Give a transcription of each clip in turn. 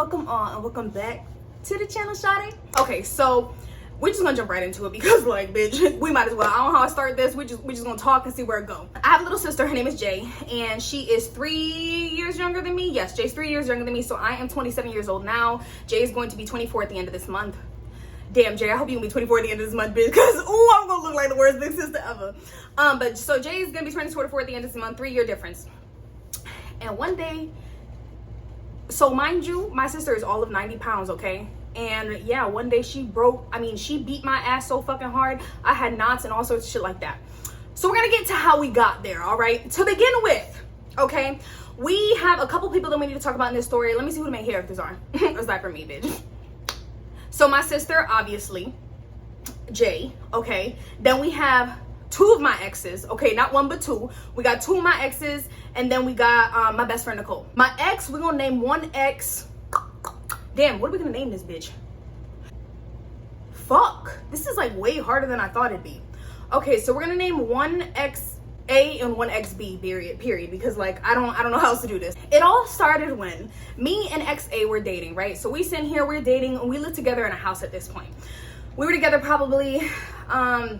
welcome on and welcome back to the channel, shawty. Okay, so we're just gonna jump right into it because, like, bitch, we might as well. I don't know how I start this. We just gonna talk and see where it go. I have a little sister. Her name is Jay, and she is 3 years younger than me. Yes, Jay's 3 years younger than me. So I am 27 years old now. Jay is going to be 24 at the end of this month. Damn, Jay, I hope you can be 24 at the end of this month, bitch, because ooh, I'm gonna look like the worst big sister ever. But so Jay is gonna be turning 24 at the end of this month. 3 year difference. And one day, so mind you, my sister is all of 90 pounds, okay? And yeah, one day she beat my ass so fucking hard. I had knots and all sorts of shit like that. So we're gonna get to how we got there, all right? To begin with, okay, we have a couple people that we need to talk about in this story. Let me see who the main characters are. Aside from me, bitch. So my sister, obviously, Jay, okay? Then we have two of my exes, okay? Not one, but two. We got two of my exes, and then we got my best friend, Nicole. My ex, we're gonna name one ex. Damn, what are we gonna name this bitch? Fuck. This is like way harder than I thought it'd be. Okay, so we're gonna name one ex A and one ex B, period, because like I don't know how else to do this. It all started when me and ex A were dating, right? So we sitting here, we're dating, and we live together in a house at this point. We were together probably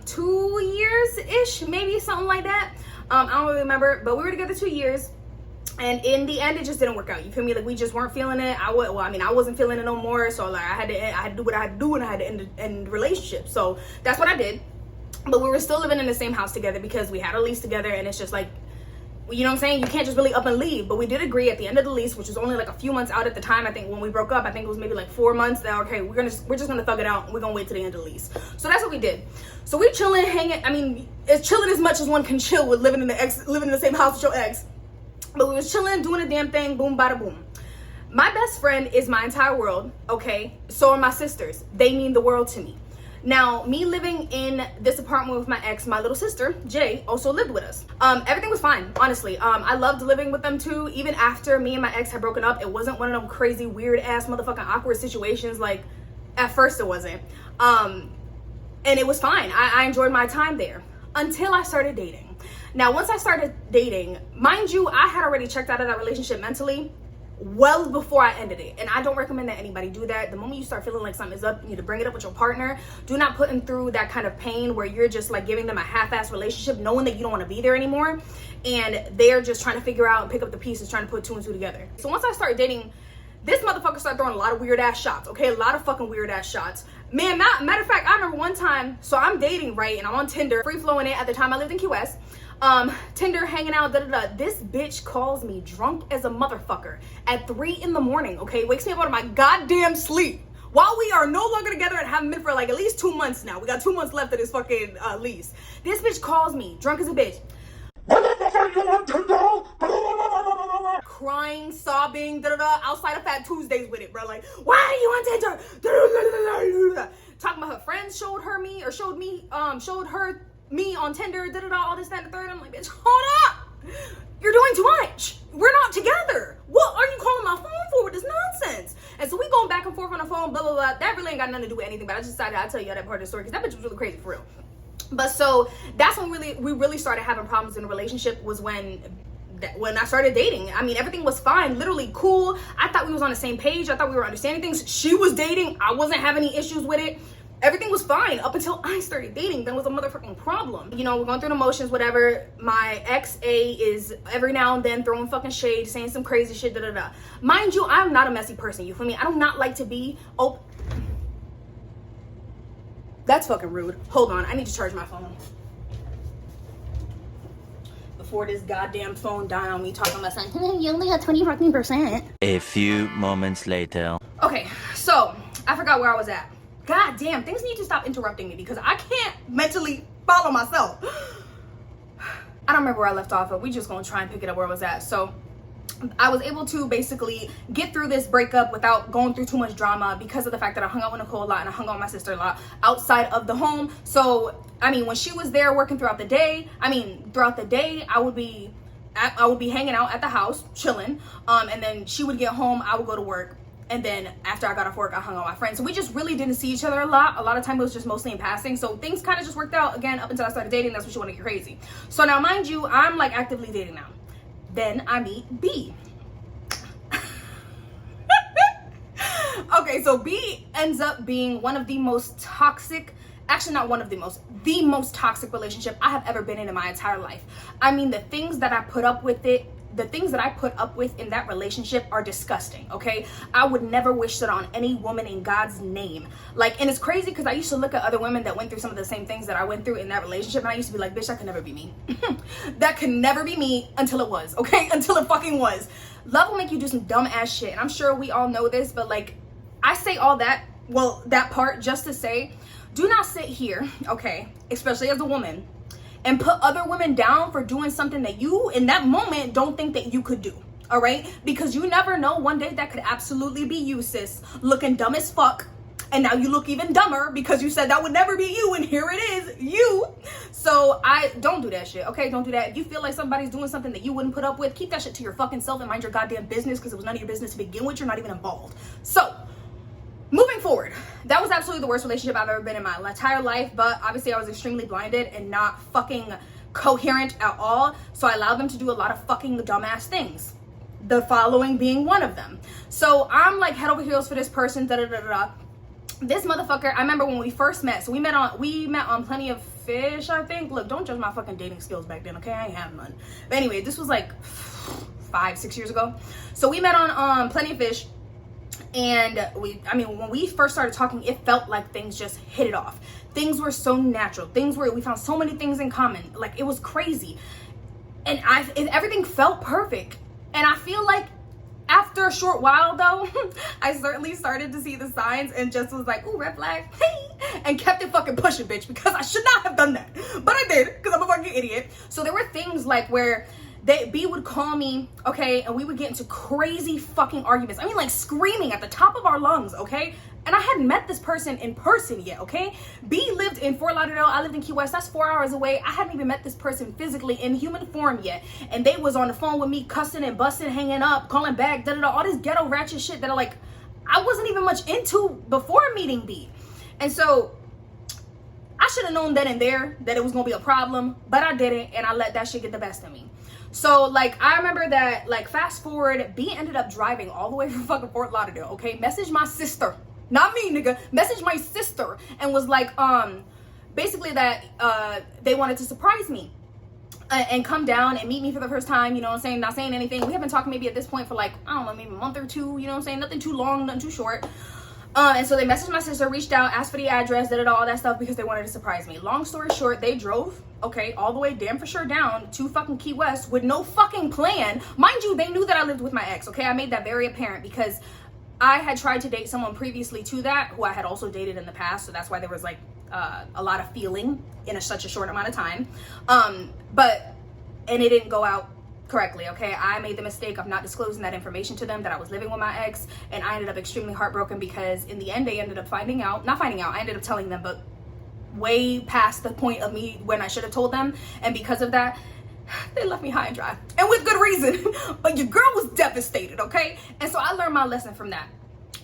2 years-ish, maybe something like that. I don't really remember, but we were together 2 years. And in the end, it just didn't work out. You feel me? Like, we just weren't feeling it. I wasn't feeling it no more. So like I had to do what I had to do, and I had to end the relationship. So that's what I did. But we were still living in the same house together because we had a lease together, and it's just like, you know what I'm saying? You can't just really up and leave. But we did agree at the end of the lease, which was only like a few months out at the time. I think when we broke up, I think it was maybe like 4 months. That okay, we're just gonna thug it out. And we're gonna wait till the end of the lease. So that's what we did. So we chilling, hanging. I mean, it's chilling as much as one can chill with living in the same house with your ex. But we was chilling, doing a damn thing, boom, bada boom. My best friend is my entire world, okay? So are my sisters. They mean the world to me. Now, me living in this apartment with my ex, my little sister, Jay, also lived with us. Everything was fine, honestly. I loved living with them too. Even after me and my ex had broken up, it wasn't one of them crazy, weird-ass, motherfucking awkward situations. Like, at first it wasn't. And it was fine. I enjoyed my time there until I started dating. Now, once I started dating, mind you, I had already checked out of that relationship mentally well before I ended it. And I don't recommend that anybody do that. The moment you start feeling like something is up, you need to bring it up with your partner. Do not put them through that kind of pain where you're just like giving them a half-ass relationship, knowing that you don't want to be there anymore. And they're just trying to figure out and pick up the pieces, trying to put two and two together. So once I started dating, this motherfucker started throwing a lot of weird-ass shots, okay? A lot of fucking weird-ass shots. Man, matter of fact, I remember one time, so I'm dating, right? And I'm on Tinder, free-flowing it. At the time, I lived in Key West. Tinder, hanging out, da-da-da. This bitch calls me drunk as a motherfucker at 3 in the morning, okay? Wakes me up out of my goddamn sleep. While we are no longer together and haven't been for like at least 2 months now. We got 2 months left of this fucking lease. This bitch calls me, drunk as a bitch. Crying, sobbing, da-da-da, outside of Fat Tuesdays with it, bro. Like, why are you on Tinder? Talking about her friends showed her me on Tinder, da-da-da, all this, that, and the third. I'm like, bitch, hold up. You're doing too much. We're not together. What are you calling my phone for with this nonsense? And so we going back and forth on the phone, blah, blah, blah. That really ain't got nothing to do with anything, but I just decided I'd tell you that part of the story because that bitch was really crazy for real. But so that's when we really started having problems in the relationship was when I started dating. I mean, everything was fine, literally cool. I thought we was on the same page. I thought we were understanding things. She was dating. I wasn't having any issues with it. Everything was fine up until I started dating. Then was a motherfucking problem. You know, we're going through the motions, whatever. My ex A is every now and then throwing fucking shade, saying some crazy shit, da-da-da. Mind you, I'm not a messy person, you feel me? I do not like to be, oh, that's fucking rude. Hold on, I need to charge my phone. Before this goddamn phone die on me talking about something, you only got 20%. A few moments later. Okay, so I forgot where I was at. God damn, things need to stop interrupting me because I can't mentally follow myself. I don't remember where I left off, but we just gonna try and pick it up where I was at. So I was able to basically get through this breakup without going through too much drama because of the fact that I hung out with Nicole a lot and I hung out with my sister a lot outside of the home. So, I mean, when she was there working throughout the day, I would be hanging out at the house, chilling. And then she would get home, I would go to work. And then after I got off work, I hung out with my friends. So we just really didn't see each other a lot. A lot of time it was just mostly in passing. So things kind of just worked out again up until I started dating. That's when she wanted to get crazy. So now, mind you, I'm like actively dating now. Then I meet B. Okay, so B ends up being one of the most toxic, actually not one of the most toxic relationship I have ever been in my entire life. I mean, the things that I put up with in that relationship are disgusting, okay? I would never wish that on any woman in God's name. Like, and it's crazy because I used to look at other women that went through some of the same things that I went through in that relationship, and I used to be like, bitch, that could never be me. That could never be me until it was, okay? Until it fucking was. Love will make you do some dumb ass shit, and I'm sure we all know this, but like, I say all that, well, that part just to say, do not sit here, okay, especially as a woman, and put other women down for doing something that you, in that moment, don't think that you could do, all right? Because you never know, one day that could absolutely be you, sis, looking dumb as fuck, and now you look even dumber because you said that would never be you, and here it is, you. So I don't do that shit, okay? Don't do that. If you feel like somebody's doing something that you wouldn't put up with, keep that shit to your fucking self and mind your goddamn business, because it was none of your business to begin with. You're not even involved. So moving forward, that was absolutely the worst relationship I've ever been in my entire life, but obviously I was extremely blinded and not fucking coherent at all, so I allowed them to do a lot of fucking dumbass things, the following being one of them. So I'm like head over heels for this person, This motherfucker, I remember when we first met, so we met on Plenty of Fish, I think. Look, don't judge my fucking dating skills back then, okay? I ain't have none. But anyway, this was like 5-6 years ago. So we met on Plenty of Fish. And when we first started talking, it felt like things just hit it off. Things were so natural. We found so many things in common. Like, it was crazy. And everything felt perfect. And I feel like after a short while, though, I certainly started to see the signs and just was like, ooh, red flag, hey, and kept it fucking pushing, bitch, because I should not have done that. But I did, because I'm a fucking idiot. So there were things like where B would call me, okay, and we would get into crazy fucking arguments. I mean, like screaming at the top of our lungs, okay? And I hadn't met this person in person yet, okay? B lived in Fort Lauderdale, I lived in Key West, that's 4 hours away. I hadn't even met this person physically in human form yet. And they was on the phone with me cussing and busting, hanging up, calling back, all this ghetto ratchet shit that I wasn't even much into before meeting B. And so I should have known then and there that it was gonna be a problem, but I didn't, and I let that shit get the best of me. So like, I remember that, like, fast forward, B ended up driving all the way from fucking Fort Lauderdale, okay? Messaged my sister, not me, nigga, messaged my sister and was like, basically that they wanted to surprise me and come down and meet me for the first time, you know what I'm saying? Not saying anything. We have been talking maybe at this point for like, I don't know, maybe a month or two, you know what I'm saying? Nothing too long, nothing too short. And so they messaged my sister, reached out, asked for the address, all that stuff because they wanted to surprise me. Long story short, they drove, okay, all the way damn for sure down to fucking Key West with no fucking plan. Mind you, they knew that I lived with my ex, okay? I made that very apparent because I had tried to date someone previously to that who I had also dated in the past, so that's why there was like a lot of feeling in such a short amount of time. And it didn't go out correctly, okay? I made the mistake of not disclosing that information to them, that I was living with my ex, and I ended up extremely heartbroken because in the end they ended up I ended up telling them, but way past the point of me when I should have told them, and because of that they left me high and dry, and with good reason. But your girl was devastated, okay? And so I learned my lesson from that.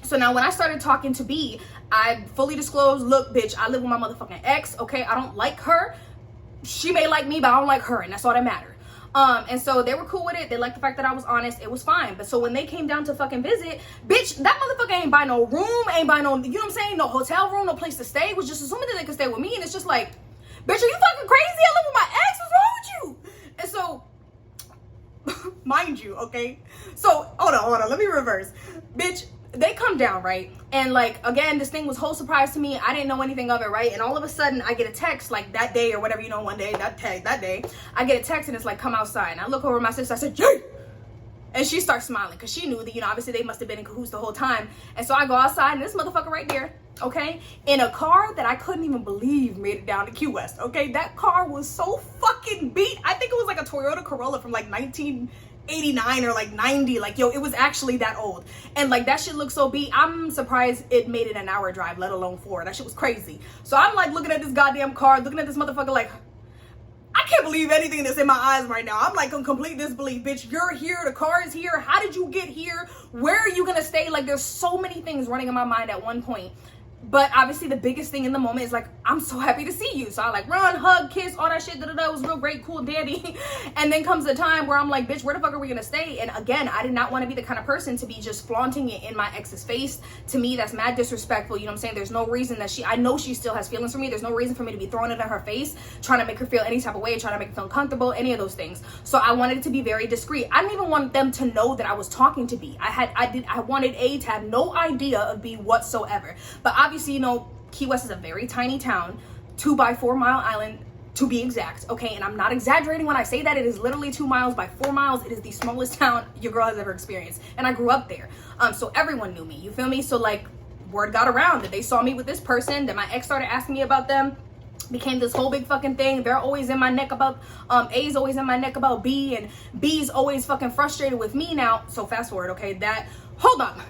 So now when I started talking to B, I fully disclosed, look, bitch, I live with my motherfucking ex, okay? I don't like her. She may like me, but I don't like her, and that's all that mattered. And so they were cool with it. They liked the fact that I was honest. It was fine. But so when they came down to fucking visit, bitch, that motherfucker ain't buy no room, ain't buy no, you know what I'm saying? No hotel room, no place to stay. Was just assuming that they could stay with me. And it's just like, bitch, are you fucking crazy? I live with my ex. What's wrong with you? And so, mind you, okay? So, hold on. Let me reverse. Bitch, they come down, right? And like, again, this thing was whole surprise to me. I didn't know anything of it, right? And all of a sudden I get a text like that day or whatever, you know, one day, that day, I get a text and it's like, come outside. And I look over at my sister, I said, Jay! And she starts smiling because she knew that, you know, obviously they must have been in cahoots the whole time. And so I go outside and this motherfucker right here, okay, in a car that I couldn't even believe made it down to Key West, okay? That car was so fucking beat. I think it was like a Toyota Corolla from like 1989 or like 90, like, yo, it was actually that old. And like, that shit looked so beat. I'm surprised it made it an hour drive, let alone 4. That shit was crazy. So I'm like looking at this goddamn car, looking at this motherfucker like, I can't believe anything that's in my eyes right now. I'm like in complete disbelief. Bitch, you're here, the car is here, how did you get here, where are you gonna stay? Like, there's so many things running in my mind at one point. But obviously the biggest thing in the moment is like, I'm so happy to see you. So I like run, hug, kiss, all that shit. It was real great, cool, dandy. And then comes the time where I'm like, bitch, where the fuck are we gonna stay? And again, I did not want to be the kind of person to be just flaunting it in my ex's face. To me, that's mad disrespectful. You know what I'm saying? There's no reason that I know she still has feelings for me. There's no reason for me to be throwing it in her face, trying to make her feel any type of way, trying to make her feel uncomfortable, any of those things. So I wanted it to be very discreet. I didn't even want them to know that I was talking to B. I wanted A to have no idea of B whatsoever. But obviously, you know, Key West is a very tiny town, 2x4 mile island to be exact, okay? And I'm not exaggerating when I say that. It is literally 2 miles by 4 miles. It is the smallest town your girl has ever experienced. And I grew up there. So everyone knew me, you feel me? So like, word got around that they saw me with this person, that my ex started asking me about them. Became this whole big fucking thing. They're always in my neck about, A's always in my neck about B, and B's always fucking frustrated with me now. So fast forward, okay? Hold on.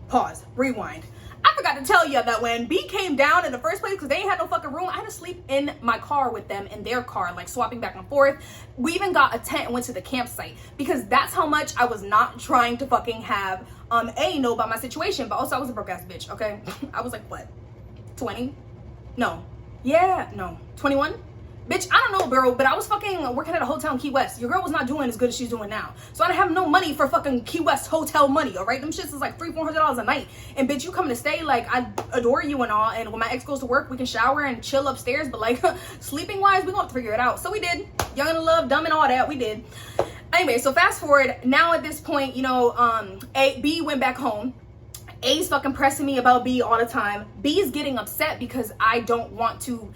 Pause. Rewind. I forgot to tell you that when B came down in the first place, because they ain't had no fucking room, I had to sleep in my car with them, in their car, like swapping back and forth. We even got a tent and went to the campsite, because that's how much I was not trying to fucking have A know about my situation. But also I was a broke ass bitch, okay? I was like, what, 20? No. Yeah, no, 21? Bitch, I don't know, bro, but I was fucking working at a hotel in Key West. Your girl was not doing as good as she's doing now. So I didn't have no money for fucking Key West hotel money, all right? Them shits is like $300-$400 a night. And bitch, you coming to stay, like, I adore you and all. And when my ex goes to work, we can shower and chill upstairs. But like, sleeping wise, we gonna have to figure it out. So we did. Young and in love, dumb and all that, we did. Anyway, so fast forward, now at this point, you know, B went back home. A's fucking pressing me about B all the time. B is getting upset because I don't want to.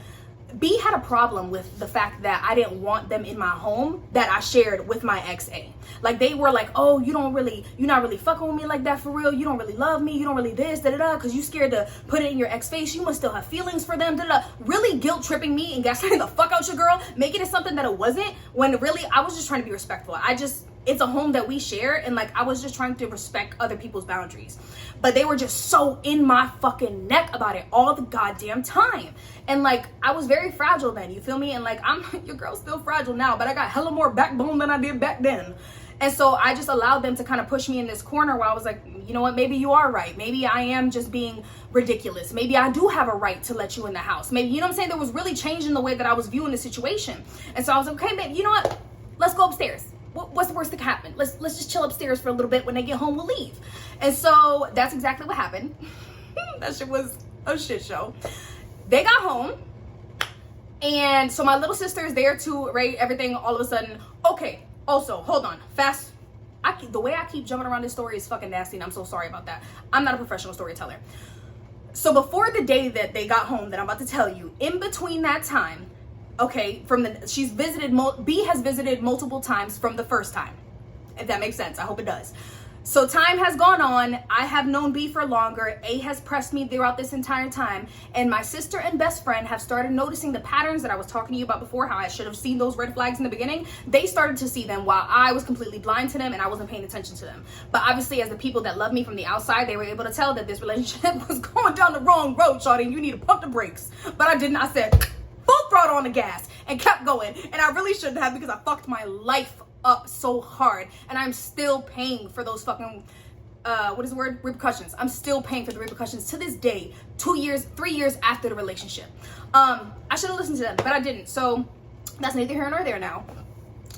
B had a problem with the fact that I didn't want them in my home that I shared with my ex A. Like, they were like, oh, you're not really fucking with me like that for real. You don't really love me. You don't really this, da-da-da, because you scared to put it in your ex face. You must still have feelings for them, da-da-da. Really guilt tripping me and gaslighting the fuck out your girl, making it something that it wasn't, when really I was just trying to be respectful. It's a home that we share, and like, I was just trying to respect other people's boundaries. But they were just so in my fucking neck about it all the goddamn time. And like, I was very fragile then, you feel me? And like, your girl's still fragile now, but I got hella more backbone than I did back then. And so I just allowed them to kind of push me in this corner where I was like, you know what, maybe you are right. Maybe I am just being ridiculous. Maybe I do have a right to let you in the house. Maybe, you know what I'm saying? There was really change in the way that I was viewing the situation. And so I was like, okay, babe, you know what? Let's go upstairs. What's the worst that can happen? Let's just chill upstairs for a little bit. When they get home, we'll leave. And so that's exactly what happened. That shit was a shit show. They got home, and so my little sister is there too, right? Everything all of a sudden. Okay, also, hold on. The way I keep jumping around this story is fucking nasty, and I'm so sorry about that. I'm not a professional storyteller. So before the day that they got home that I'm about to tell you, in between that time, okay, B has visited multiple times from the first time, if that makes sense. I hope it does. So time has gone on. I have known B for longer. A has pressed me throughout this entire time. And my sister and best friend have started noticing the patterns that I was talking to you about before, how I should have seen those red flags in the beginning. They started to see them while I was completely blind to them and I wasn't paying attention to them. But obviously, as the people that love me from the outside, they were able to tell that this relationship was going down the wrong road, shawty, and you need to pump the brakes. But I didn't. I said, full throttle on the gas and kept going. And I really shouldn't have, because I fucked my life up so hard, and I'm still paying for those fucking repercussions. I'm still paying for the repercussions to this day, 3 years after the relationship. I should have listened to them, but I didn't. So that's neither here nor there now.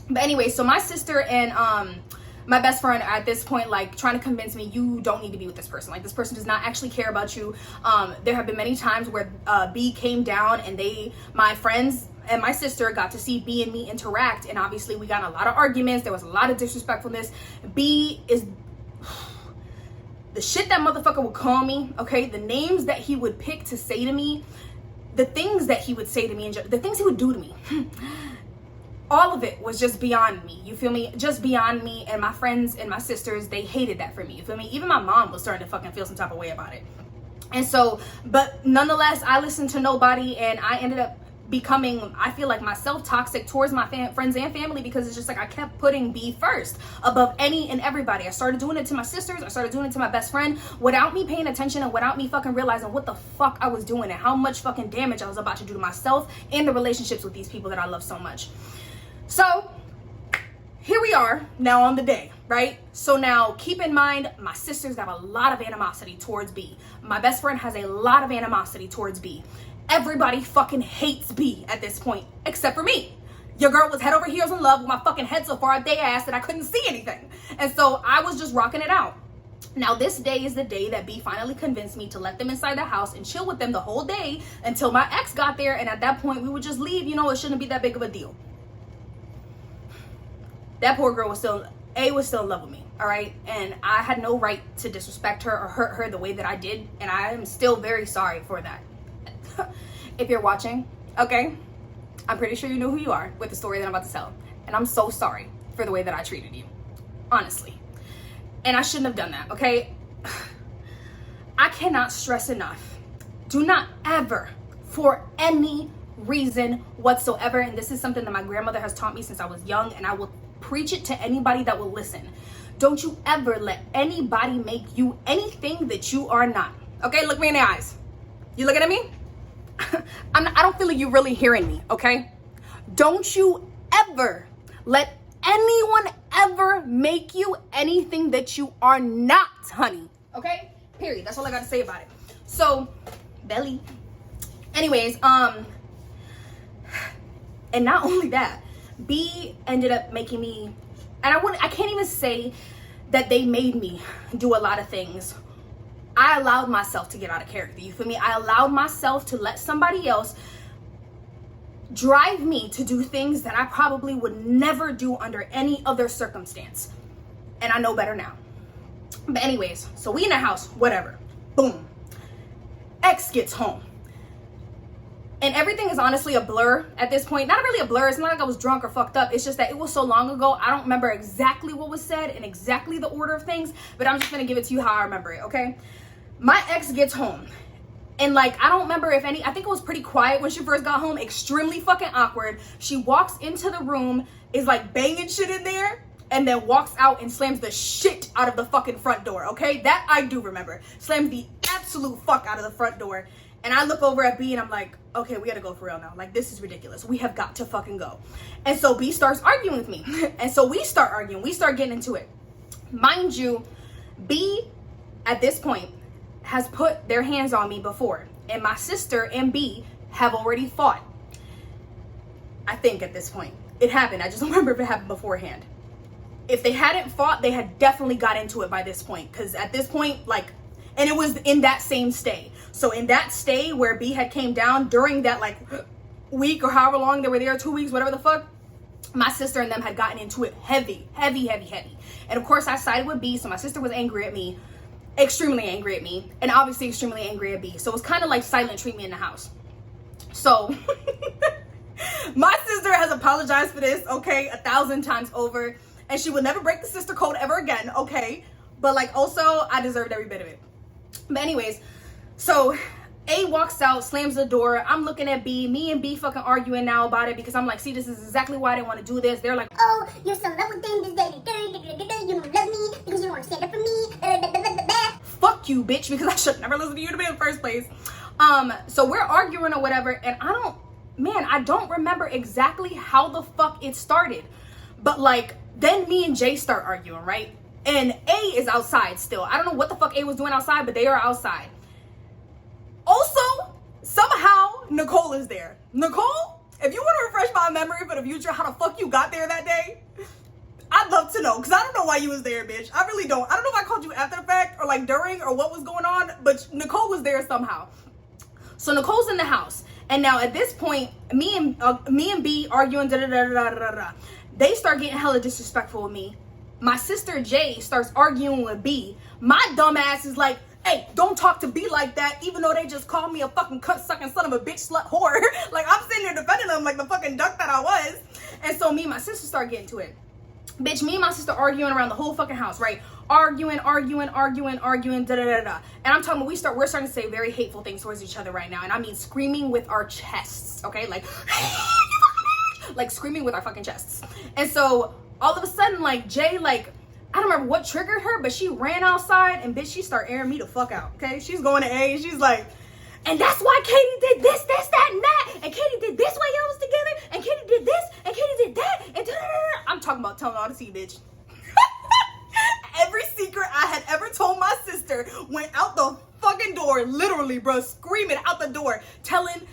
But anyway, so my sister and my best friend are at this point like trying to convince me, you don't need to be with this person. Like, this person does not actually care about you. There have been many times where B came down and my friends and my sister got to see B and me interact, and obviously we got in a lot of arguments. There was a lot of disrespectfulness. B is the shit that motherfucker would call me, okay? The names that he would pick to say to me, the things that he would say to me, and the things he would do to me. All of it was just beyond me, you feel me? Just beyond me. And my friends and my sisters, they hated that for me, you feel me? Even my mom was starting to fucking feel some type of way about it. And so, but nonetheless, I listened to nobody, and I ended up becoming, I feel like, myself toxic towards my friends and family, because it's just like I kept putting B first above any and everybody. I started doing it to my sisters. I started doing it to my best friend without me paying attention and without me fucking realizing what the fuck I was doing and how much fucking damage I was about to do to myself and the relationships with these people that I love so much. So here we are now on the day, right? So now keep in mind, my sisters have a lot of animosity towards B. My best friend has a lot of animosity towards B. Everybody fucking hates B at this point, except for me. Your girl was head over heels in love with my fucking head so far up their ass that I couldn't see anything. And so I was just rocking it out. Now this day is the day that B finally convinced me to let them inside the house and chill with them the whole day until my ex got there, and at that point we would just leave. You know, it shouldn't be that big of a deal. That poor girl was still in love with me, all right? And I had no right to disrespect her or hurt her the way that I did, and I am still very sorry for that. If you're watching, okay, I'm pretty sure you know who you are with the story that I'm about to tell, and I'm so sorry for the way that I treated you, honestly. And I shouldn't have done that, okay? I cannot stress enough. Do not ever, for any reason whatsoever, and this is something that my grandmother has taught me since I was young, and I will preach it to anybody that will listen. Don't you ever let anybody make you anything that you are not. Okay, look me in the eyes. You looking at me? I don't feel like you're really hearing me, okay? Don't you ever let anyone ever make you anything that you are not, honey. Okay? Period. That's all I got to say about it. So, belly. Anyways, and not only that, B ended up making me, and I can't even say that they made me do a lot of things. I allowed myself to get out of character. You feel me? I allowed myself to let somebody else drive me to do things that I probably would never do under any other circumstance. And I know better now. But anyways, so we in the house, whatever. Boom. Ex gets home. And everything is honestly a blur at this point. Not really a blur. It's not like I was drunk or fucked up. It's just that it was so long ago. I don't remember exactly what was said and exactly the order of things. But I'm just going to give it to you how I remember it, okay? My ex gets home. And like, I don't remember if any, I think it was pretty quiet when she first got home. Extremely fucking awkward. She walks into the room, is like banging shit in there, and then walks out and slams the shit out of the fucking front door, okay? That I do remember. Slams the absolute fuck out of the front door. And I look over at B and I'm like, okay, we gotta go for real now. Like, this is ridiculous. We have got to fucking go. And so B starts arguing with me. And so we start arguing. We start getting into it. Mind you, B, at this point, has put their hands on me before. And my sister and B have already fought. I think at this point. It happened. I just don't remember if it happened beforehand. If they hadn't fought, they had definitely got into it by this point. Because at this point, like, and it was in that same stay. So in that stay where B had came down during that like week or however long they were there, 2 weeks, whatever the fuck, my sister and them had gotten into it heavy. And of course I sided with B, so my sister was angry at me, extremely angry at me, and obviously extremely angry at B. So it was kind of like silent treatment in the house. So my sister has apologized for this, okay, 1,000 times over, and she will never break the sister code ever again, okay? But like, also, I deserved every bit of it. But anyways, so A walks out, slams the door. I'm looking at B. Me and B fucking arguing now about it because I'm like, see, this is exactly why I didn't want to do this. They're like, oh, you're so in love with them, you don't love me because you want to stand up for me. Fuck you, bitch, because I should never listen to you to me in the first place. So we're arguing or whatever, and I don't remember exactly how the fuck it started. But like, then me and Jay start arguing, right? And A is outside still. I don't know what the fuck A was doing outside, but they are outside. Also, somehow, Nicole is there. Nicole, if you want to refresh my memory for the future, how the fuck you got there that day, I'd love to know, because I don't know why you was there, bitch. I really don't. I don't know if I called you after the fact or like during or what was going on, but Nicole was there somehow. So Nicole's in the house. And now at this point, me and B arguing, they start getting hella disrespectful with me. My sister Jay starts arguing with B. My dumb ass is like, hey, don't talk to B like that, even though they just called me a fucking cunt-sucking son of a bitch slut whore. Like, I'm sitting there defending them like the fucking duck that I was. And so me and my sister start getting to it. Bitch, me and my sister arguing around the whole fucking house, right? Arguing, da-da-da-da. And I'm talking, we're starting to say very hateful things towards each other right now. And I mean screaming with our chests, okay? Like, like screaming with our fucking chests. And so all of a sudden, like, Jay, like, I don't remember what triggered her, but she ran outside and bitch, she started airing me the fuck out, okay? She's going to A and she's like, and that's why Katie did this, that, and that. And Katie did this while y'all was together. And Katie did this, and Katie did that. And I'm talking about telling all the tea, bitch. Every secret I had ever told my sister went out the fucking door, literally, bro, screaming out the door, telling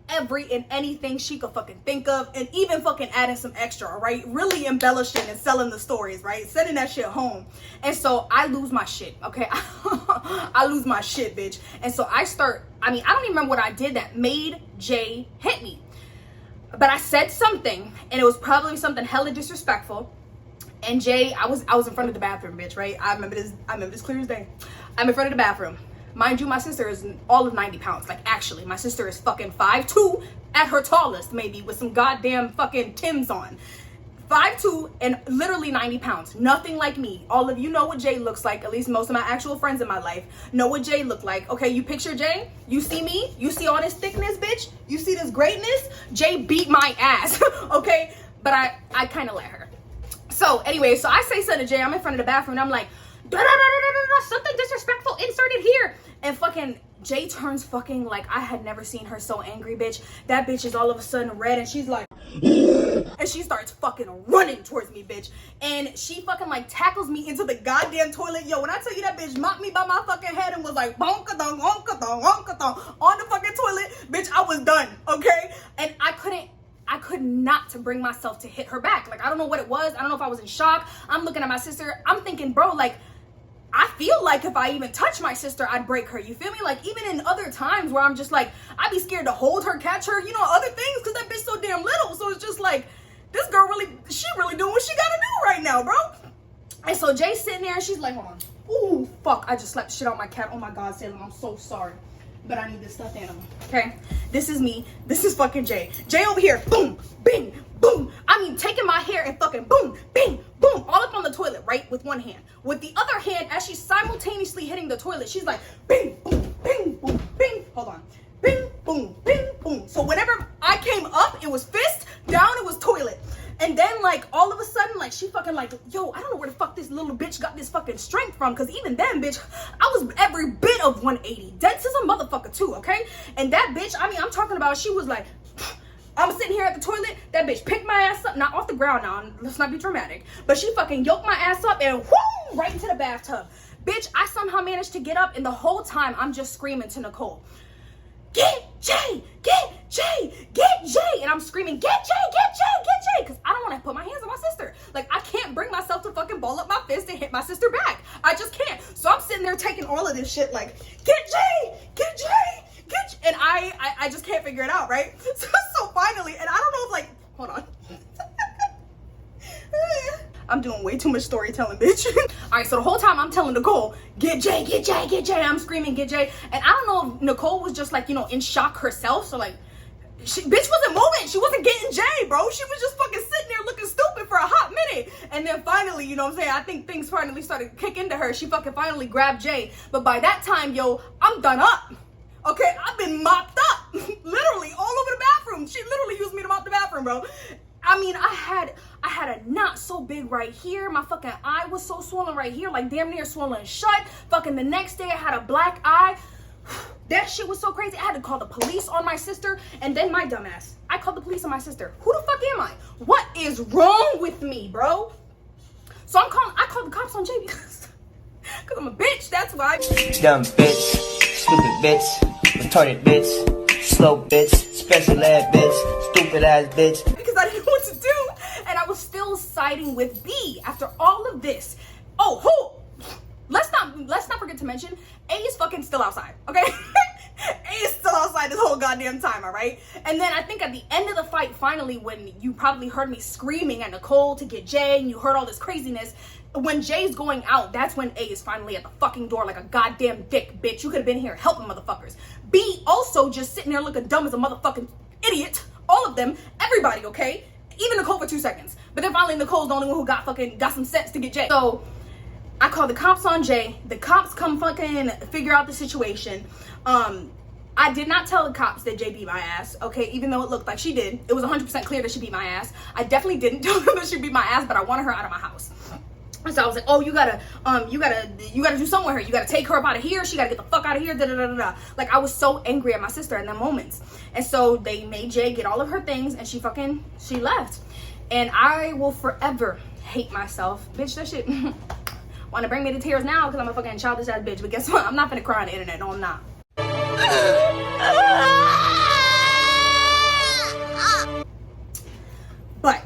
every and anything she could fucking think of, and even fucking adding some extra, right? Really embellishing and selling the stories, right? Sending that shit home. And so I lose my shit, okay? I lose my shit, bitch. And so I don't even remember what I did that made Jay hit me. But I said something, and it was probably something hella disrespectful. And Jay, I was in front of the bathroom, bitch, right? I remember this clear as day. I'm in front of the bathroom. Mind you, my sister is all of 90 pounds. Like, actually, my sister is fucking 5'2" at her tallest, maybe, with some goddamn fucking Timbs on. 5'2" and literally 90 pounds. Nothing like me. All of you know what Jay looks like. At least most of my actual friends in my life know what Jay looked like. Okay, you picture Jay? You see me? You see all this thickness, bitch? You see this greatness? Jay beat my ass, okay? But I kind of let her. So, anyway, so I say something to Jay. I'm in front of the bathroom, and I'm like, something disrespectful inserted here. And fucking Jay turns fucking like I had never seen her so angry, bitch. That bitch is all of a sudden red, and she's like, and she starts fucking running towards me, bitch. And she fucking like tackles me into the goddamn toilet. Yo, when I tell you that bitch mopped me by my fucking head and was like, bonka-dong, onka-dong, onka-dong, on the fucking toilet, bitch, I was done, okay? And I could not to bring myself to hit her back. Like, I don't know what it was. I don't know if I was in shock. I'm looking at my sister. I'm thinking, bro, like, I feel like if I even touch my sister, I'd break her. You feel me? Like, even in other times where I'm just like, I'd be scared to hold her, catch her, you know, other things, because that bitch so damn little. So it's just like, this girl she really doing what she gotta do right now, bro. And so Jay's sitting there, and she's like, hold on. Ooh, fuck, I just slapped shit on my cat. Oh my God, Salem, I'm so sorry. But I need this stuffed animal, okay? This is me. This is fucking Jay. Jay over here, boom, bing, boom. I mean, taking my hair and fucking boom, bing, boom, all up on the toilet, right? With one hand. With the other hand, as she's simultaneously hitting the toilet, she's like, bing, boom, bing, boom, bing. Hold on. Bing, boom, bing, boom. So whenever I came up, it was fist. Down, it was toilet. And then, like, all of a sudden, like, she fucking like, yo, I don't know where the fuck this little bitch got this fucking strength from. Because even then, bitch, I was every bit of 180. Dense as a motherfucker, too, okay? And that bitch, I mean, I'm talking about, she was like, I'm sitting here at the toilet. That bitch picked my ass up. Not off the ground now. Let's not be dramatic. But she fucking yoked my ass up and whoo, right into the bathtub. Bitch, I somehow managed to get up. And the whole time, I'm just screaming to Nicole, get Jay, get Jay, get Jay. And I'm screaming, get Jay, get Jay, get Jay. Because I don't want to put my hands on my sister. Like, I can't bring myself to fucking ball up my fist and hit my sister back. I just can't. So I'm sitting there taking all of this shit like, get Jay, get Jay, get Jay. And I just can't figure it out, right? So finally, and I don't know if like, hold on. I'm doing way too much storytelling, bitch. All right, so the whole time I'm telling Nicole, get Jay, get Jay, get Jay. I'm screaming, get Jay. And I don't know if Nicole was just like, you know, in shock herself. So like, bitch wasn't moving. She wasn't getting Jay, bro. She was just fucking sitting there looking stupid for a hot minute. And then finally, you know what I'm saying? I think things finally started kicking to her. She fucking finally grabbed Jay. But by that time, yo, I'm done up. Okay, I've been mopped up. Literally all over the bathroom. She literally used me to mop the bathroom, bro. I mean, I had a knot so big right here. My fucking eye was so swollen right here, like damn near swollen shut. Fucking the next day I had a black eye. That shit was so crazy. I had to call the police on my sister, and then my dumbass. I called the police on my sister. Who the fuck am I? What is wrong with me, bro? So I called the cops on Jay because I'm a bitch. That's why. Dumb bitch, stupid bitch, retarded bitch, slow bitch, special ed bitch, stupid ass bitch. Because I didn't know what to do, and I was still siding with B after all of this. Oh, who? Let's not forget to mention, A is fucking still outside, okay? A is still outside this whole goddamn time, all right? And then I think at the end of the fight, finally, when you probably heard me screaming at Nicole to get Jay, and you heard all this craziness, when Jay's going out, that's when A is finally at the fucking door like a goddamn dick, bitch. You could have been here helping motherfuckers. B also just sitting there looking dumb as a motherfucking idiot. All of them, everybody, okay? Even Nicole for 2 seconds. But then finally Nicole's the only one who got some sense to get Jay. So I called the cops on Jay. The cops come fucking figure out the situation. I did not tell the cops that Jay beat my ass, okay, even though it looked like she did. It was 100% clear that she beat my ass. I definitely didn't tell them that she beat my ass, but I wanted her out of my house. So I was like, oh, you gotta do something with her. You gotta take her up out of here. She gotta get the fuck out of here. Da da da da da. Like, I was so angry at my sister in them moments. And so they made Jay get all of her things, and she left. And I will forever hate myself. Bitch, that shit want to bring me to tears now because I'm a fucking childish ass bitch. But guess what? I'm not gonna cry on the internet. No, I'm not. But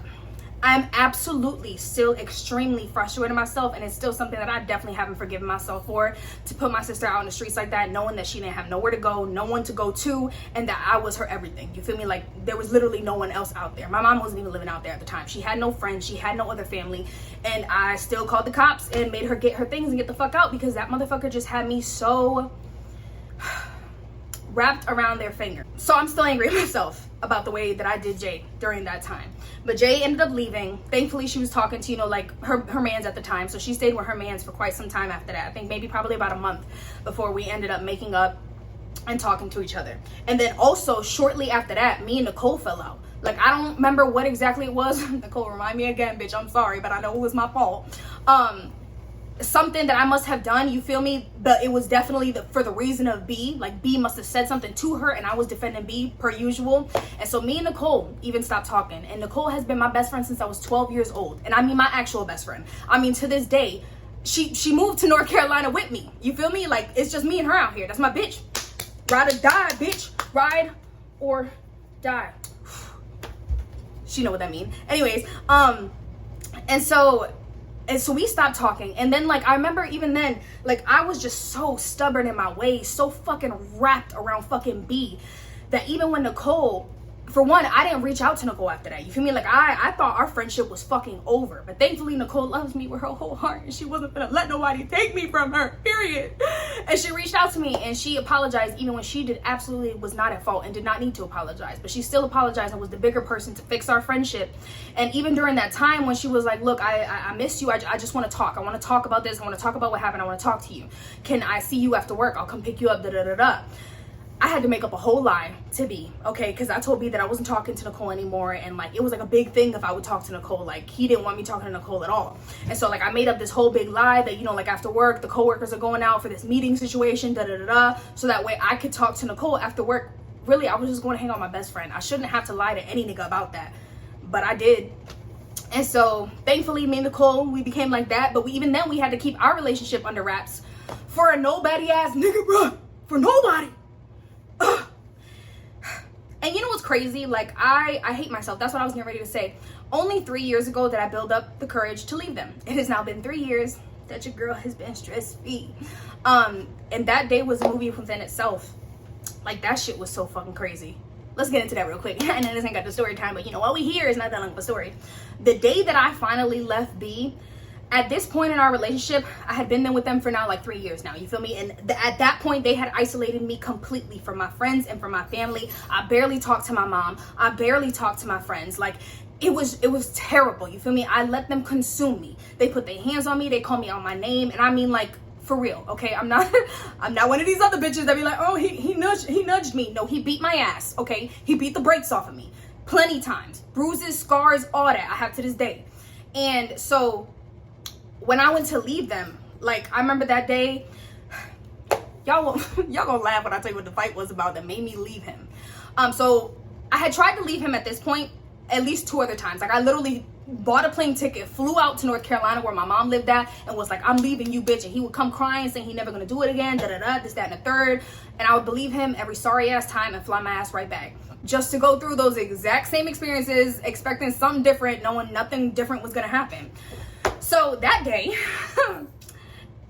I'm absolutely still extremely frustrated with myself, and it's still something that I definitely haven't forgiven myself for, to put my sister out in the streets like that, knowing that she didn't have nowhere to go, no one to go to, and that I was her everything. You feel me? Like, there was literally no one else out there. My mom wasn't even living out there at the time. She had no friends, she had no other family, and I still called the cops and made her get her things and get the fuck out, because that motherfucker just had me so wrapped around their finger. So I'm still angry at myself about the way that I did Jay during that time. But Jay ended up leaving. Thankfully, she was talking to, you know, like her mans at the time. So she stayed with her mans for quite some time after that. I think maybe probably about a month before we ended up making up and talking to each other. And then also shortly after that, me and Nicole fell out. Like, I don't remember what exactly it was. Nicole, remind me again, bitch. I'm sorry, but I know it was my fault. Something that I must have done, you feel me? But it was definitely for the reason of B. Like, B must have said something to her, and I was defending B per usual. And so me and Nicole even stopped talking. And Nicole has been my best friend since I was 12 years old. And I mean my actual best friend. I mean, to this day, she moved to North Carolina with me. You feel me? Like, it's just me and her out here. That's my bitch. Ride or die, bitch. Ride or die. She know what that means. Anyways, and so we stopped talking. And then, like, I remember even then, like, I was just so stubborn in my ways, so fucking wrapped around fucking B, that even when Nicole, for one, I didn't reach out to Nicole after that. You feel me? Like, I thought our friendship was fucking over. But thankfully, Nicole loves me with her whole heart, and she wasn't gonna let nobody take me from her, period. And she reached out to me, and she apologized even when she absolutely was not at fault and did not need to apologize. But she still apologized and was the bigger person to fix our friendship. And even during that time when she was like, look, I miss you. I just want to talk. I want to talk about this. I want to talk about what happened. I want to talk to you. Can I see you after work? I'll come pick you up, da-da-da-da. I had to make up a whole lie to B, okay? Because I told B that I wasn't talking to Nicole anymore, and like, it was like a big thing if I would talk to Nicole. Like, he didn't want me talking to Nicole at all. And so, like, I made up this whole big lie that, you know, like, after work, the coworkers are going out for this meeting situation, da-da-da-da, so that way I could talk to Nicole after work. Really, I was just going to hang out with my best friend. I shouldn't have to lie to any nigga about that, but I did. And so, thankfully, me and Nicole, we became like that, but even then, we had to keep our relationship under wraps for a nobody-ass nigga, bro. For nobody. Ugh. And you know what's crazy? Like, I hate myself. That's what I was getting ready to say. Only 3 years ago that I built up the courage to leave them. It has now been 3 years that your girl has been stress-free. And that day was a movie within itself. Like, that shit was so fucking crazy. Let's get into that real quick. And then this ain't got the story time, but you know what we hear is not that long of a story. The day that I finally left B, at this point in our relationship, I had been there with them for now like 3 years now, you feel me? And at that point, they had isolated me completely from my friends and from my family. I barely talked to my mom. I barely talked to my friends. Like, it was terrible, you feel me? I let them consume me. They put their hands on me. They call me out my name. And I mean, like, for real, okay? I'm not one of these other bitches that be like, oh, he nudged me. No, he beat my ass, okay? He beat the brakes off of me plenty times. Bruises, scars, all that I have to this day. And so when I went to leave them, like, I remember that day, y'all gonna laugh when I tell you what the fight was about that made me leave him. So I had tried to leave him at this point at least 2 other times. Like, I literally bought a plane ticket, flew out to North Carolina where my mom lived at, and was like, I'm leaving you, bitch. And he would come crying, saying he never gonna do it again, da-da-da, this, that, and the third. And I would believe him every sorry ass time and fly my ass right back. Just to go through those exact same experiences, expecting something different, knowing nothing different was gonna happen. So that day,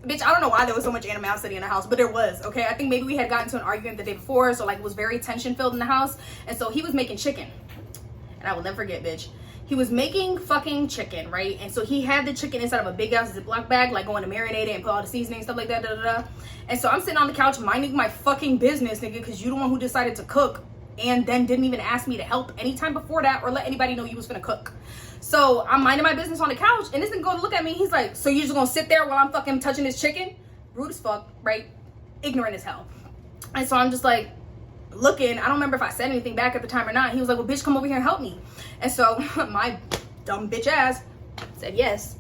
bitch, I don't know why there was so much animosity in the house, but there was, okay? I think maybe we had gotten to an argument the day before, so like it was very tension filled in the house. And so he was making chicken. And I will never forget, bitch. He was making fucking chicken, right? And so he had the chicken inside of a big ass Ziploc bag, like going to marinate it and put all the seasoning, stuff like that, da-da-da. And so I'm sitting on the couch minding my fucking business, nigga, because you the one who decided to cook and then didn't even ask me to help anytime before that or let anybody know you was gonna cook. So I'm minding my business on the couch, and this nigga go to look at me. He's like, so you're just gonna sit there while I'm fucking touching this chicken? Rude as fuck, right? Ignorant as hell. And so I'm just like looking. I don't remember if I said anything back at the time or not. He was like, well, bitch, come over here and help me. And so my dumb bitch ass said yes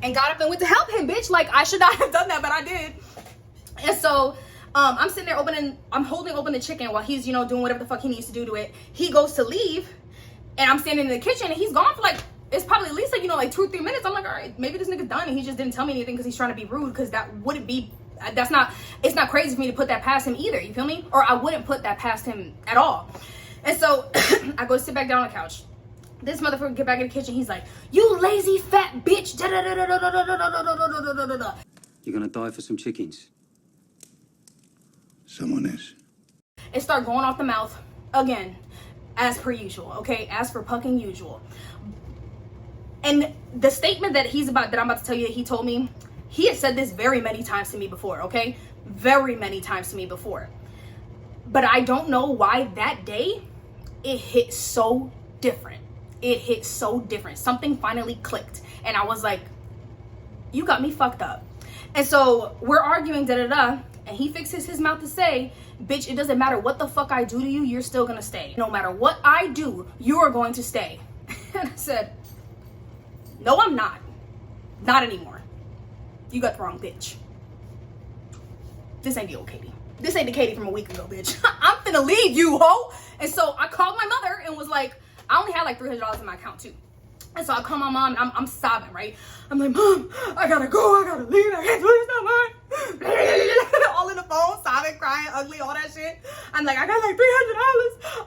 and got up and went to help him, bitch. Like, I should not have done that, but I did. And so I'm sitting there I'm holding open the chicken while he's, you know, doing whatever the fuck he needs to do to it. He goes to leave, And I'm standing in the kitchen and he's gone for like, it's probably at least like, you know, like 2 or 3 minutes. I'm like, all right, maybe this nigga's done and he just didn't tell me anything because he's trying to be rude, because that wouldn't be, it's not crazy for me to put that past him either, you feel me? Or I wouldn't put that past him at all. And so I go sit back down on the couch. This motherfucker get back in the kitchen, he's like, you lazy fat bitch. You're gonna die for some chickens. Someone is. It start going off the mouth again, as per usual, okay? As for fucking usual. And the statement that I'm about to tell you that he told me, he had said this very many times to me before, okay? Very many times to me before. But I don't know why that day, it hit so different. It hit so different. Something finally clicked. And I was like, you got me fucked up. And so we're arguing, and he fixes his mouth to say, bitch, it doesn't matter what the fuck I do to you, you're still gonna stay. No matter what I do, you are going to stay. And I said, no, I'm not. Not anymore. You got the wrong bitch. This ain't the old Katie. This ain't the Katie from a week ago, bitch. I'm finna leave you, ho. And so I called my mother and was like, I only had like $300 in my account too. And so I call my mom and I'm sobbing, right? I'm like, Mom, I gotta go, I gotta leave, I can't do this no more. All in the phone, sobbing, crying, ugly, all that shit. I'm like, I got like $300.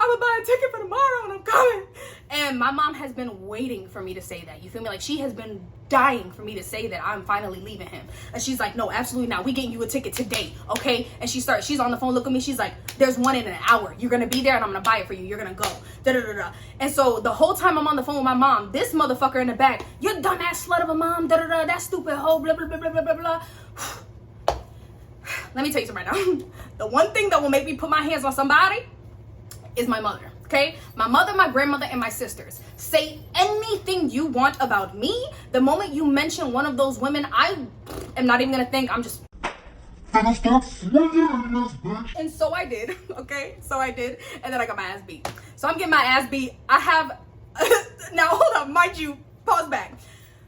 I'm gonna buy a ticket for tomorrow and I'm coming. And my mom has been waiting for me to say that. You feel me? Like, she has been dying for me to say that I'm finally leaving him. And she's like, no, absolutely not. We getting you a ticket today, okay? And she's on the phone, look at me. She's like, there's one in an hour. You're gonna be there and I'm gonna buy it for you. You're gonna go. Da-da-da-da. And so the whole time I'm on the phone with my mom, this motherfucker in the back, you dumbass slut of a mom, da-da-da, that stupid hoe, blah, blah, blah, blah, blah, blah, blah. Let me tell you something right now. The one thing that will make me put my hands on somebody is my mother, okay? My mother, my grandmother, and my sisters. Say anything you want about me. The moment you mention one of those women, I am not even gonna think. I'm just gonna start swinging in this bitch. And so I did, okay? So I did, and then I got my ass beat. So I'm getting my ass beat. I have, now hold up, mind you, pause back.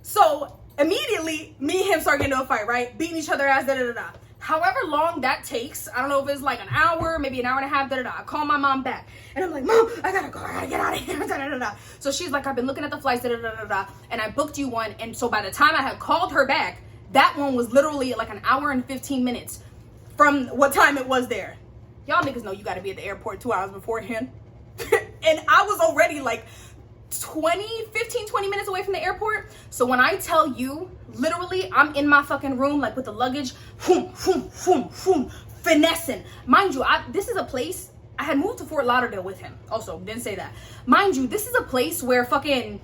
So immediately, me and him start getting into a fight, right? Beating each other ass, da-da-da-da. However long that takes, I don't know if it's like an hour, maybe an hour and a half, da-da-da. I call my mom back, and I'm like, Mom, I gotta go, I gotta get out of here, da-da-da-da. So she's like, I've been looking at the flights, da-da-da-da-da, and I booked you one, and so by the time I had called her back, that one was literally like an hour and 15 minutes from what time it was there. Y'all niggas know you gotta be at the airport 2 hours beforehand. And I was already like 15, 20 minutes away from the airport. So when I tell you, literally, I'm in my fucking room, like with the luggage, finessing. Mind you, this is a place, I had moved to Fort Lauderdale with him. Also, didn't say that. Mind you, this is a place where fucking,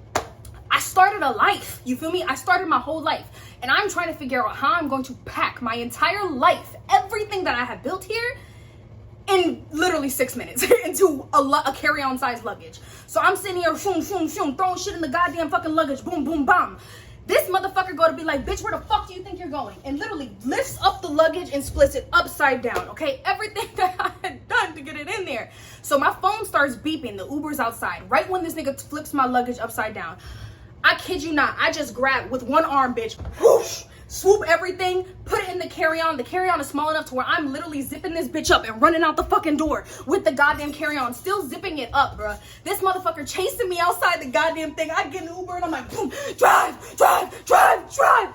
I started a life. You feel me? I started my whole life. And I'm trying to figure out how I'm going to pack my entire life, everything that I have built here, in literally 6 minutes into a carry-on size luggage. So I'm sitting here, throwing shit in the goddamn fucking luggage, boom, boom, bam. This motherfucker go to be like, bitch, where the fuck do you think you're going? And literally lifts up the luggage and splits it upside down, okay? Everything that I had done to get it in there. So my phone starts beeping, the Uber's outside. Right when this nigga flips my luggage upside down, I kid you not, I just grabbed with one arm, bitch, whoosh, swoop everything, put it in the carry-on. The carry-on is small enough to where I'm literally zipping this bitch up and running out the fucking door with the goddamn carry-on, still zipping it up, bruh. This motherfucker chasing me outside the goddamn thing. I get an Uber and I'm like, boom, drive, drive, drive, drive.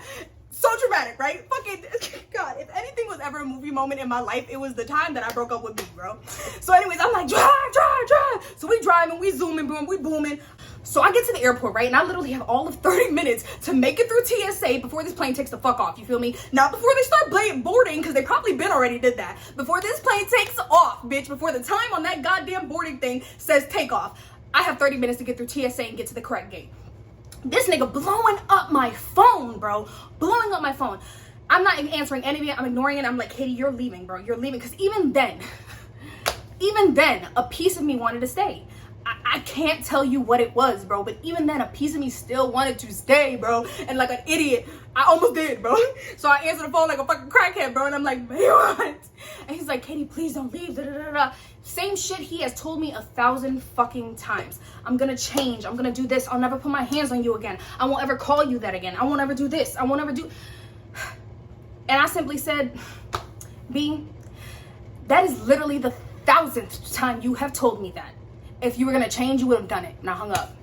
So dramatic, right? Fucking, God, if anything was ever a movie moment in my life, it was the time that I broke up with me, bro. So anyways, I'm like, drive, drive, drive. So we driving, we zooming, boom, we booming. So I get to the airport, right? And I literally have all of 30 minutes to make it through TSA before this plane takes the fuck off, you feel me? Not before they start boarding, because they probably been already did that. Before this plane takes off, bitch, before the time on that goddamn boarding thing says take off, I have 30 minutes to get through TSA and get to the correct gate. This nigga blowing up my phone, bro. Blowing up my phone. I'm not answering any of it. I'm ignoring it. I'm like, Katie, you're leaving, bro. You're leaving. Because even then, a piece of me wanted to stay. I can't tell you what it was, bro. But even then, a piece of me still wanted to stay, bro. And like an idiot, I almost did, bro. So I answered the phone like a fucking crackhead, bro. And I'm like, what? And he's like, Katie, please don't leave. Da, da, da, da. Same shit he has told me 1,000 fucking times. I'm gonna change. I'm gonna do this. I'll never put my hands on you again. I won't ever call you that again. I won't ever do this. I won't ever do. And I simply said, B, that is literally the 1,000th time you have told me that. If you were gonna change, you would have done it. And I hung up.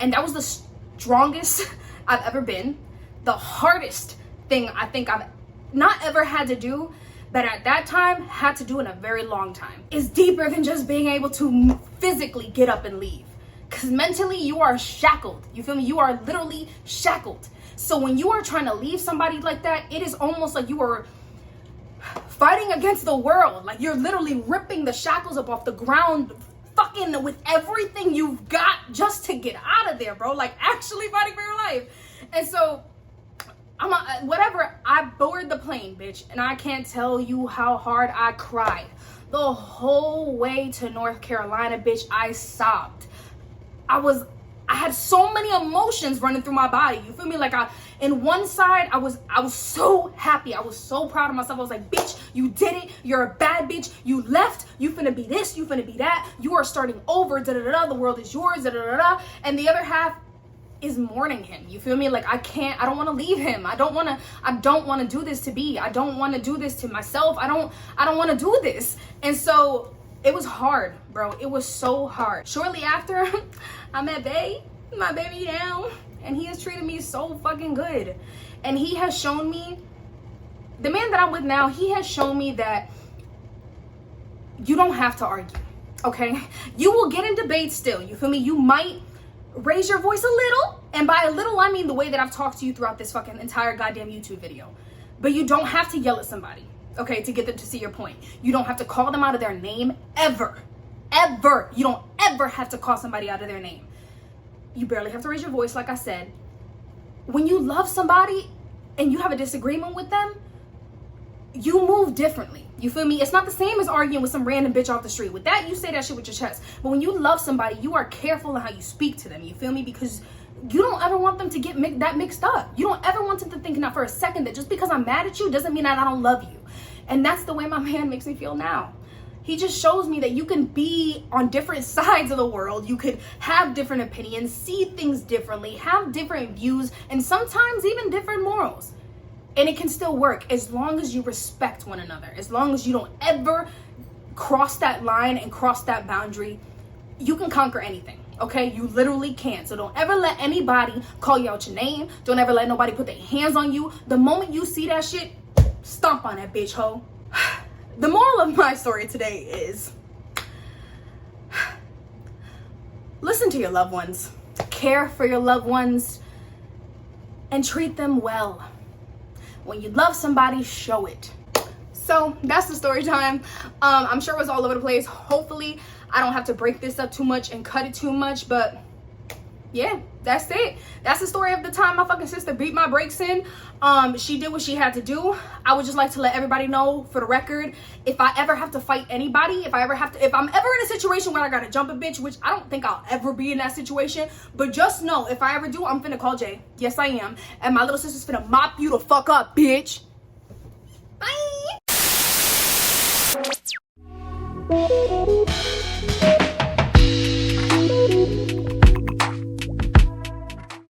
And that was the strongest I've ever been. The hardest thing I think I've not ever had to do, but at that time had to do in a very long time. It's deeper than just being able to physically get up and leave. Because mentally you are shackled. You feel me? You are literally shackled. So when you are trying to leave somebody like that, it is almost like you are fighting against the world. Like you're literally ripping the shackles up off the ground, fucking with everything you've got just to get out of there, bro. Like actually fighting for your life. And so I boarded the plane, bitch, and I can't tell you how hard I cried. The whole way to North Carolina, bitch, I sobbed. I had so many emotions running through my body. You feel me? Like in one side, I was so happy. I was so proud of myself. I was like, bitch, you did it. You're a bad bitch. You left. You finna be this. You finna be that. You are starting over. Da da da da. The world is yours. Da da da da. And the other half is mourning him. You feel me? Like I don't want to leave him. I don't want to do this to B. I don't want to do this to myself. I don't want to do this. And so it was hard, bro. It was so hard. Shortly after, I met my baby now, and he has treated me so fucking good. And he has shown me, the man that I'm with now, he has shown me that you don't have to argue, okay? You will get in debates still, you feel me? You might raise your voice a little, and by a little I mean the way that I've talked to you throughout this fucking entire goddamn YouTube video. But you don't have to yell at somebody, okay, to get them to see your point. You don't have to call them out of their name ever. You don't ever have to call somebody out of their name. You barely have to raise your voice, like I said. When you love somebody and you have a disagreement with them, you move differently. You feel me? It's not the same as arguing with some random bitch off the street. With that, you say that shit with your chest. But when you love somebody, you are careful in how you speak to them. You feel me? Because you don't ever want them to get that mixed up. You don't ever want them to think, not for a second, that just because I'm mad at you doesn't mean that I don't love you. And that's the way my man makes me feel now. He just shows me that you can be on different sides of the world. You could have different opinions, see things differently, have different views, and sometimes even different morals. And it can still work as long as you respect one another. As long as you don't ever cross that line and cross that boundary, you can conquer anything, okay? You literally can. So don't ever let anybody call you out your name. Don't ever let nobody put their hands on you. The moment you see that shit, stomp on that bitch, hoe. The moral of my story today is, listen to your loved ones, care for your loved ones, and treat them well. When you love somebody, show it. So that's the story time. I'm sure it was all over the place. Hopefully I don't have to break this up too much and cut it too much, but yeah, that's it. That's the story of the time my fucking sister beat my brakes in. She did what she had to do. I would just like to let everybody know, for the record, if I ever have to fight anybody, if I'm ever in a situation where I gotta jump a bitch, which I don't think I'll ever be in that situation, but just know, if I ever do, I'm finna call Jay. Yes, I am. And my little sister's finna mop you the fuck up, bitch. Bye.